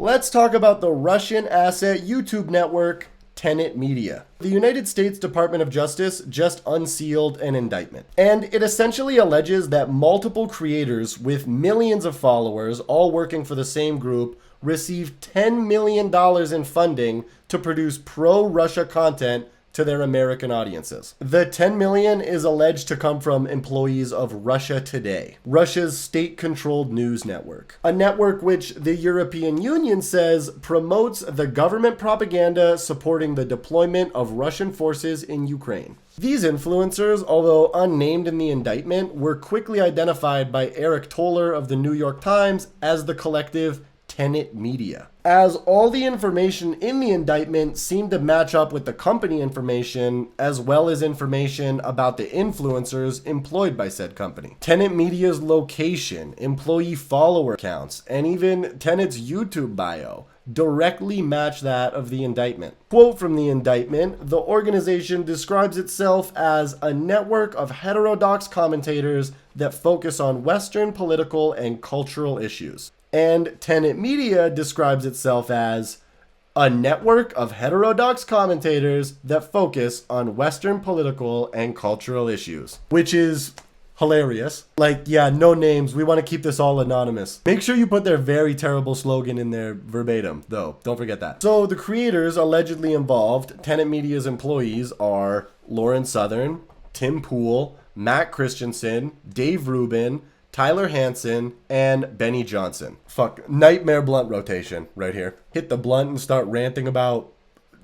Let's talk about the Russian asset YouTube network, Tenet Media. The United States Department of Justice just unsealed an indictment, and it essentially alleges that multiple creators with millions of followers, all working for the same group, received $10 million in funding to produce pro-Russia content to their American audiences. The 10 million is alleged to come from employees of Russia Today, Russia's state-controlled news network. A network which the European Union says promotes the government propaganda supporting the deployment of Russian forces in Ukraine. These influencers, although unnamed in the indictment, were quickly identified by Eric Toller of the New York Times as the collective Tenet Media, as all the information in the indictment seemed to match up with the company information as well as information about the influencers employed by said company. Tenet Media's location, employee follower counts, and even Tenet's YouTube bio directly match that of the indictment. Quote from the indictment, the organization describes itself as a network of heterodox commentators that focus on Western political and cultural issues. And Tenet Media describes itself as a network of heterodox commentators that focus on Western political and cultural issues, which is hilarious. Like, yeah, no names. We want to keep this all anonymous. Make sure you put their very terrible slogan in there verbatim, though. Don't forget that. So the creators allegedly involved, Tenet Media's employees, are Lauren Southern, Tim Pool, Matt Christensen, Dave Rubin, Tyler Hansen, and Benny Johnson. Fuck, nightmare blunt rotation right here. Hit the blunt and start ranting about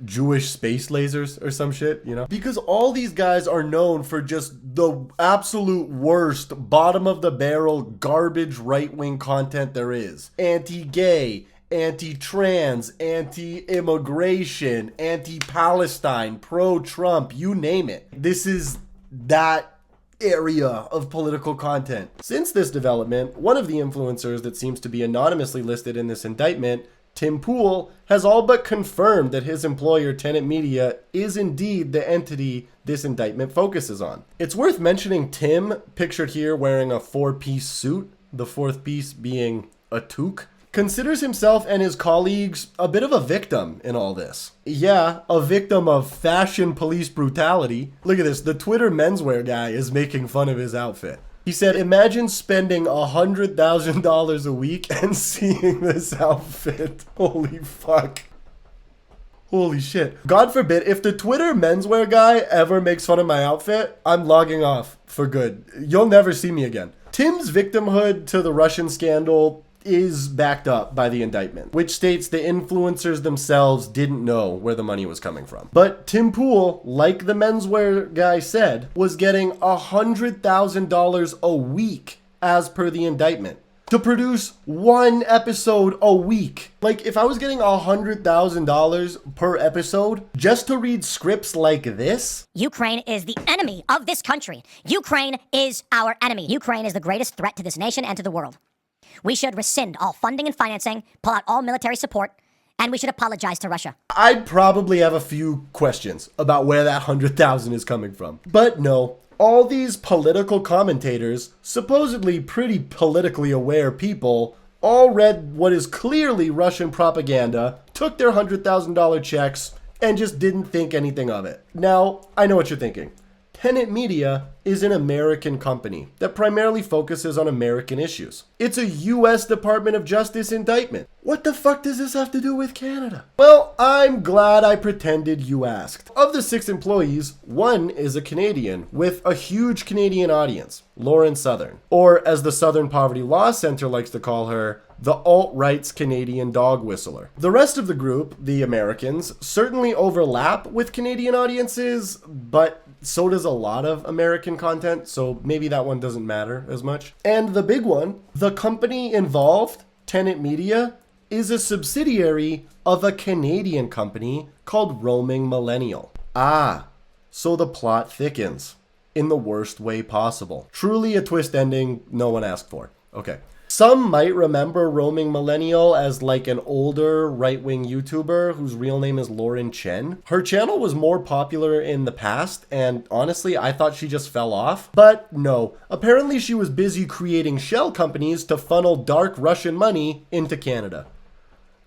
Jewish space lasers or some shit, you know? Because all these guys are known for just the absolute worst, bottom of the barrel, garbage right-wing content there is. Anti-gay, anti-trans, anti-immigration, anti-Palestine, pro-Trump, you name it. This is that area of political content. Since this development, one of the influencers that seems to be anonymously listed in this indictment, Tim Pool, has all but confirmed that his employer, Tenet Media, is indeed the entity this indictment focuses on. It's worth mentioning Tim, pictured here wearing a four-piece suit, the fourth piece being a toque, considers himself and his colleagues a bit of a victim in all this. Yeah, a victim of fashion police brutality. Look at this, the Twitter menswear guy is making fun of his outfit. He said, imagine spending $100,000 a week and seeing this outfit. Holy fuck. Holy shit. God forbid, if the Twitter menswear guy ever makes fun of my outfit, I'm logging off for good. You'll never see me again. Tim's victimhood to the Russian scandal is backed up by the indictment, which states the influencers themselves didn't know where the money was coming from. But Tim Pool, like the menswear guy said, was getting $100,000 a week as per the indictment to produce one episode a week. Like, if I was getting $100,000 per episode just to read scripts like this. Ukraine is the enemy of this country. Ukraine is our enemy. Ukraine is the greatest threat to this nation and to the world. We should rescind all funding and financing, pull out all military support, and we should apologize to Russia. I'd probably have a few questions about where that 100,000 is coming from. But no, all these political commentators, supposedly pretty politically aware people, all read what is clearly Russian propaganda, took their $100,000 checks, and just didn't think anything of it. Now, I know what you're thinking. Tenet Media is an American company that primarily focuses on American issues. It's a U.S. Department of Justice indictment. What the fuck does this have to do with Canada? Well, I'm glad I pretended you asked. Of the 6 employees, one is a Canadian with a huge Canadian audience, Lauren Southern, or as the Southern Poverty Law Center likes to call her, the alt-right's Canadian dog whistler. The rest of the group, the Americans, certainly overlap with Canadian audiences, but so does a lot of American content, so maybe that one doesn't matter as much. And the big one, the company involved, Tenet Media, is a subsidiary of a Canadian company called Roaming Millennial. Ah, so the plot thickens in the worst way possible. Truly a twist ending no one asked for. Okay. Some might remember Roaming Millennial as like an older right-wing YouTuber whose real name is Chen. Her channel was more popular in the past, and honestly, I thought she just fell off. But no, apparently she was busy creating shell companies to funnel dark Russian money into Canada.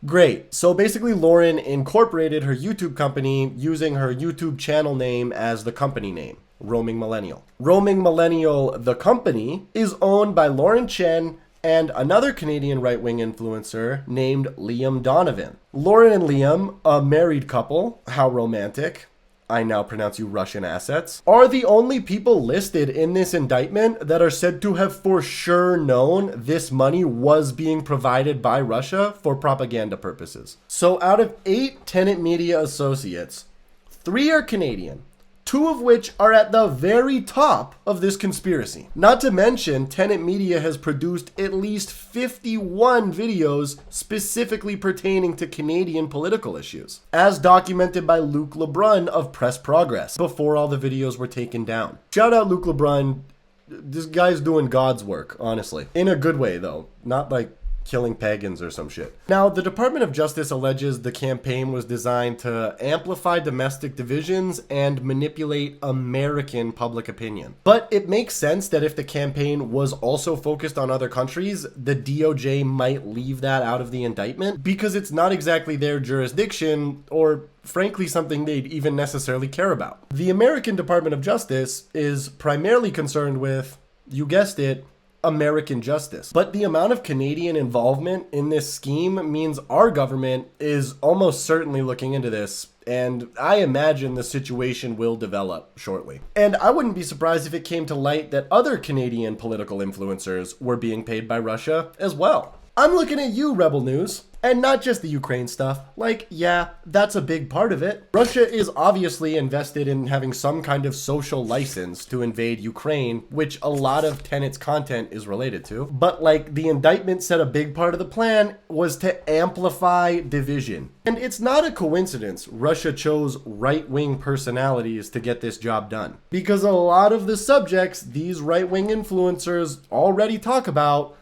Great. So basically, Lauren incorporated her YouTube company using her YouTube channel name as the company name, Roaming Millennial. Roaming Millennial, the company, is owned by Lauren Chen and another Canadian right-wing influencer named Liam Donovan. Lauren and Liam, a married couple, how romantic, I now pronounce you Russian assets, are the only people listed in this indictment that are said to have for sure known this money was being provided by Russia for propaganda purposes. So out of 8 Tenet Media associates, 3 are Canadian, 2 of which are at the very top of this conspiracy. Not to mention, Tenet Media has produced at least 51 videos specifically pertaining to Canadian political issues, as documented by Luke LeBrun of Press Progress, before all the videos were taken down. Shout out Luke LeBrun. This guy's doing God's work, honestly. In a good way, though. Not like killing pagans or some shit. Now, the Department of Justice alleges the campaign was designed to amplify domestic divisions and manipulate American public opinion. But it makes sense that if the campaign was also focused on other countries, the DOJ might leave that out of the indictment because it's not exactly their jurisdiction or frankly something they'd even necessarily care about. The American Department of Justice is primarily concerned with, you guessed it, American justice. But the amount of Canadian involvement in this scheme means our government is almost certainly looking into this, and I imagine the situation will develop shortly. And I wouldn't be surprised if it came to light that other Canadian political influencers were being paid by Russia as well. I'm looking at you, Rebel News. And not just the Ukraine stuff. Like, yeah, that's a big part of it. Russia is obviously invested in having some kind of social license to invade Ukraine, which a lot of Tenet's content is related to. But like, the indictment said a big part of the plan was to amplify division. And it's not a coincidence Russia chose right-wing personalities to get this job done. Because a lot of the subjects these right-wing influencers already talk about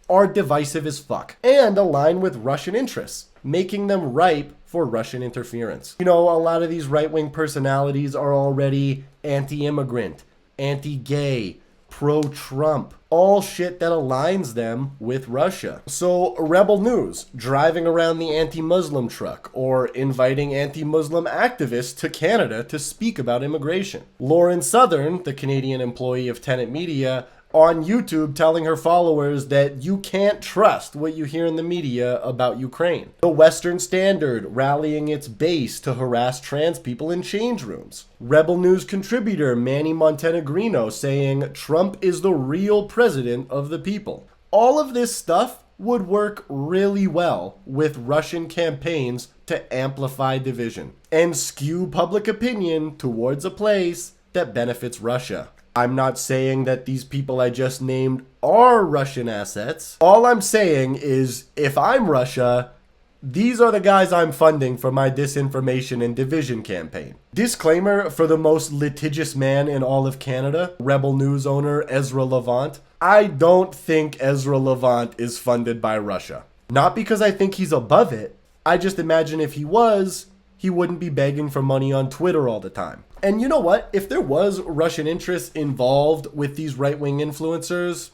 are divisive as fuck and align with Russian interests, making them ripe for Russian interference. You know, a lot of these right-wing personalities are already anti-immigrant, anti-gay, pro-Trump, all shit that aligns them with Russia. So Rebel News, driving around the anti-Muslim truck or inviting anti-Muslim activists to Canada to speak about immigration. Lauren Southern, the Canadian employee of Tenet Media, on YouTube telling her followers that you can't trust what you hear in the media about Ukraine. The Western Standard rallying its base to harass trans people in change rooms. Rebel News contributor Manny Montenegrino saying Trump is the real president of the people. All of this stuff would work really well with Russian campaigns to amplify division and skew public opinion towards a place that benefits Russia. I'm not saying that these people I just named are Russian assets. All I'm saying is, if I'm Russia, these are the guys I'm funding for my disinformation and division campaign. Disclaimer for the most litigious man in all of Canada, Rebel News owner Ezra Levant. I don't think Ezra Levant is funded by Russia. Not because I think he's above it. I just imagine if he was, he wouldn't be begging for money on Twitter all the time. And you know what? If there was Russian interests involved with these right-wing influencers,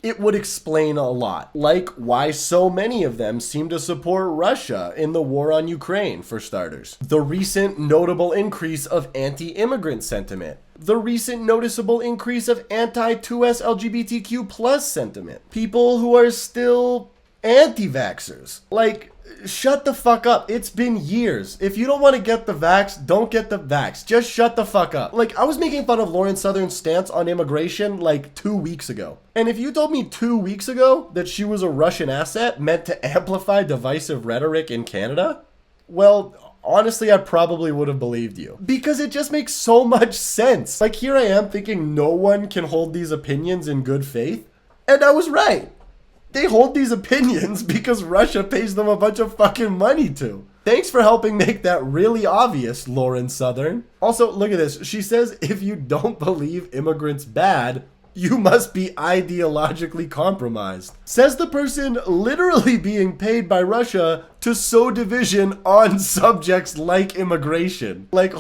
it would explain a lot. Like why so many of them seem to support Russia in the war on Ukraine, for starters. The recent notable increase of anti-immigrant sentiment. The recent noticeable increase of anti-2S LGBTQ plus sentiment. People who are still anti-vaxxers. Like, shut the fuck up. It's been years. If you don't want to get the vax, don't get the vax. Just shut the fuck up. Like, I was making fun of Lauren Southern's stance on immigration like 2 weeks ago. And if you told me 2 weeks ago that she was a Russian asset meant to amplify divisive rhetoric in Canada, well, honestly, I probably would have believed you. Because it just makes so much sense. Like, here I am thinking no one can hold these opinions in good faith. And I was right. They hold these opinions because Russia pays them a bunch of fucking money to. Thanks for helping make that really obvious, Lauren Southern. Also, look at this. She says if you don't believe immigrants bad, You must be ideologically compromised. Says the person literally being paid by Russia to sow division on subjects like immigration. Like,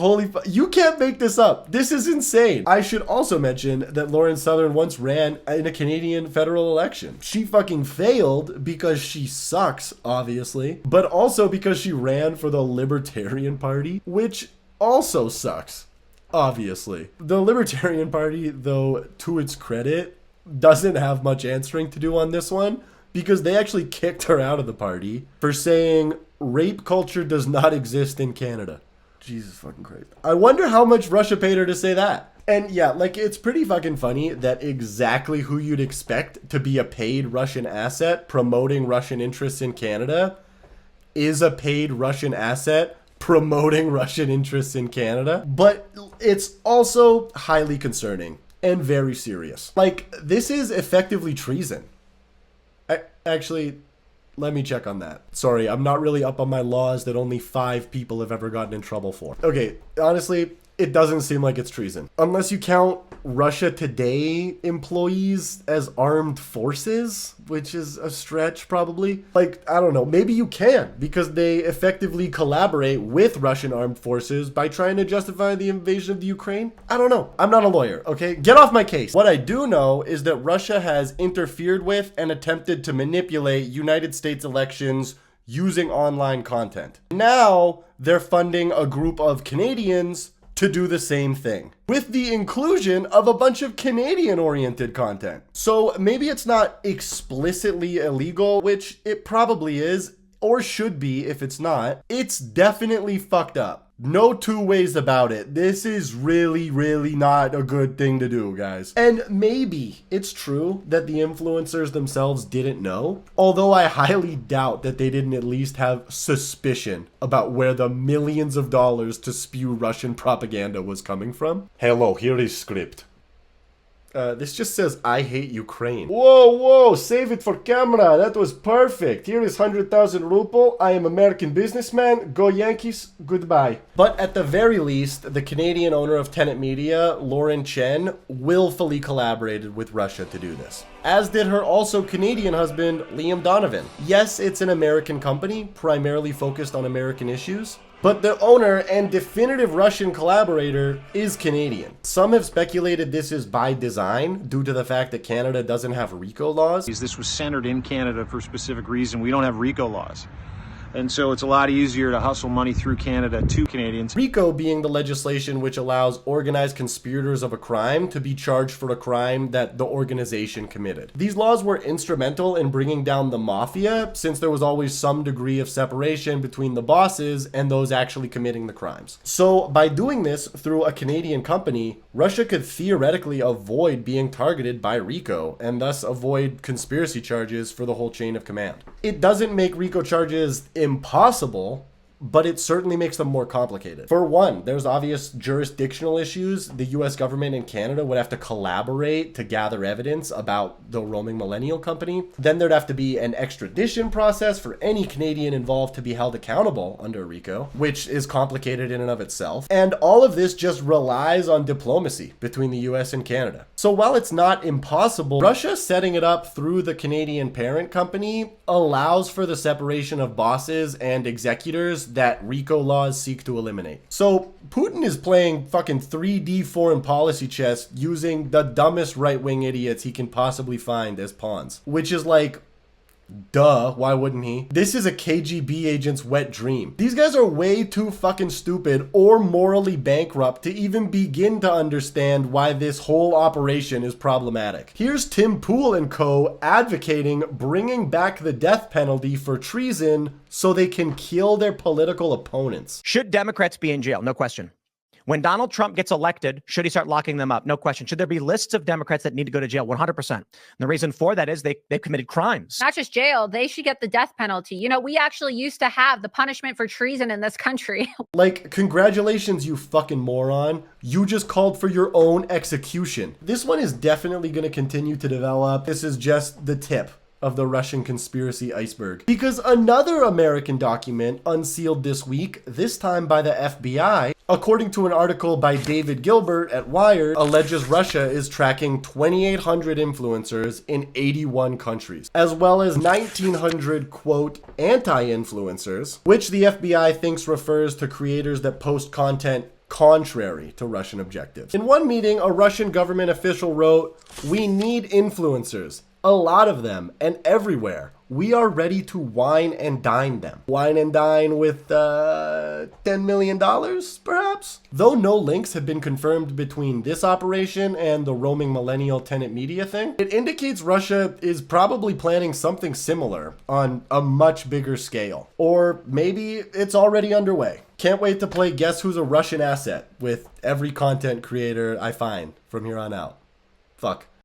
you can't make this up. This is insane. I should also mention that Lauren Southern once ran in a Canadian federal election. She fucking failed because she sucks, obviously, but also because she ran for the Libertarian Party, which also sucks, obviously. The Libertarian Party, though, to its credit, doesn't have much answering to do on this one, because they actually kicked her out of the party for saying rape culture does not exist in Canada. Jesus fucking Christ. I wonder how much Russia paid her to say that. And yeah, like, it's pretty fucking funny that exactly who you'd expect to be a paid Russian asset promoting Russian interests in Canada is a paid Russian asset promoting Russian interests in Canada. But it's also highly concerning and very serious. Like, this is effectively treason. Actually, let me check on that. Sorry, I'm not really up on my laws that only 5 people have ever gotten in trouble for. Okay, honestly, it doesn't seem like it's treason. Unless you count Russia Today employees as armed forces, which is a stretch probably. Like, I don't know, maybe you can, because they effectively collaborate with Russian armed forces by trying to justify the invasion of the Ukraine. I don't know. I'm not a lawyer, okay? Get off my case. What I do know is that Russia has interfered with and attempted to manipulate United States elections using online content. Now they're funding a group of Canadians to do the same thing, with the inclusion of a bunch of Canadian-oriented content. So maybe it's not explicitly illegal, which it probably is, or should be if it's not. It's definitely fucked up. No two ways about it. This is really, really not a good thing to do, guys. And maybe it's true that the influencers themselves didn't know, although I highly doubt that they didn't at least have suspicion about where the millions of dollars to spew Russian propaganda was coming from. Hello, here is script. This just says, I hate Ukraine. Whoa, save it for camera. That was perfect. Here is 100,000 ruble. I am American businessman. Go Yankees. Goodbye. But at the very least, the Canadian owner of Tenet Media, Lauren Chen, willfully collaborated with Russia to do this. As did her also Canadian husband, Liam Donovan. Yes, it's an American company, primarily focused on American issues, but the owner and definitive Russian collaborator is Canadian. Some have speculated this is by design due to the fact that Canada doesn't have RICO laws. This was centered in Canada for a specific reason. We don't have RICO laws. And so it's a lot easier to hustle money through Canada to Canadians. RICO being the legislation which allows organized conspirators of a crime to be charged for a crime that the organization committed. These laws were instrumental in bringing down the mafia, since there was always some degree of separation between the bosses and those actually committing the crimes. So by doing this through a Canadian company, Russia could theoretically avoid being targeted by RICO and thus avoid conspiracy charges for the whole chain of command. It doesn't make RICO charges impossible, but it certainly makes them more complicated. For one, there's obvious jurisdictional issues. The US government and Canada would have to collaborate to gather evidence about the roaming millennial company. Then there'd have to be an extradition process for any Canadian involved to be held accountable under RICO, which is complicated in and of itself. And all of this just relies on diplomacy between the US and Canada. So while it's not impossible, Russia setting it up through the Canadian parent company allows for the separation of bosses and executors that RICO laws seek to eliminate. So Putin is playing fucking 3D foreign policy chess using the dumbest right-wing idiots he can possibly find as pawns, which is like, duh, why wouldn't he? This is a KGB agent's wet dream. These guys are way too fucking stupid or morally bankrupt to even begin to understand why this whole operation is problematic. Here's Tim Pool and co. advocating bringing back the death penalty for treason so they can kill their political opponents. Should Democrats be in jail? No question. When Donald Trump gets elected, should he start locking them up? No question. Should there be lists of Democrats that need to go to jail? 100%. And the reason for that is they've committed crimes. Not just jail, they should get the death penalty. You know, we actually used to have the punishment for treason in this country. Like, congratulations, you fucking moron. You just called for your own execution. This one is definitely going to continue to develop. This is just the tip of the Russian conspiracy iceberg. Because another American document unsealed this week, this time by the FBI, according to an article by David Gilbert at Wired, alleges Russia is tracking 2,800 influencers in 81 countries, as well as 1,900, quote, anti-influencers, which the FBI thinks refers to creators that post content contrary to Russian objectives. In one meeting, a Russian government official wrote, "We need influencers. A lot of them, and everywhere. We are ready to wine and dine them." Wine and dine with, $10 million, perhaps? Though no links have been confirmed between this operation and the roaming millennial Tenet media thing, it indicates Russia is probably planning something similar on a much bigger scale. Or maybe it's already underway. Can't wait to play Guess Who's a Russian Asset with every content creator I find from here on out. Fuck.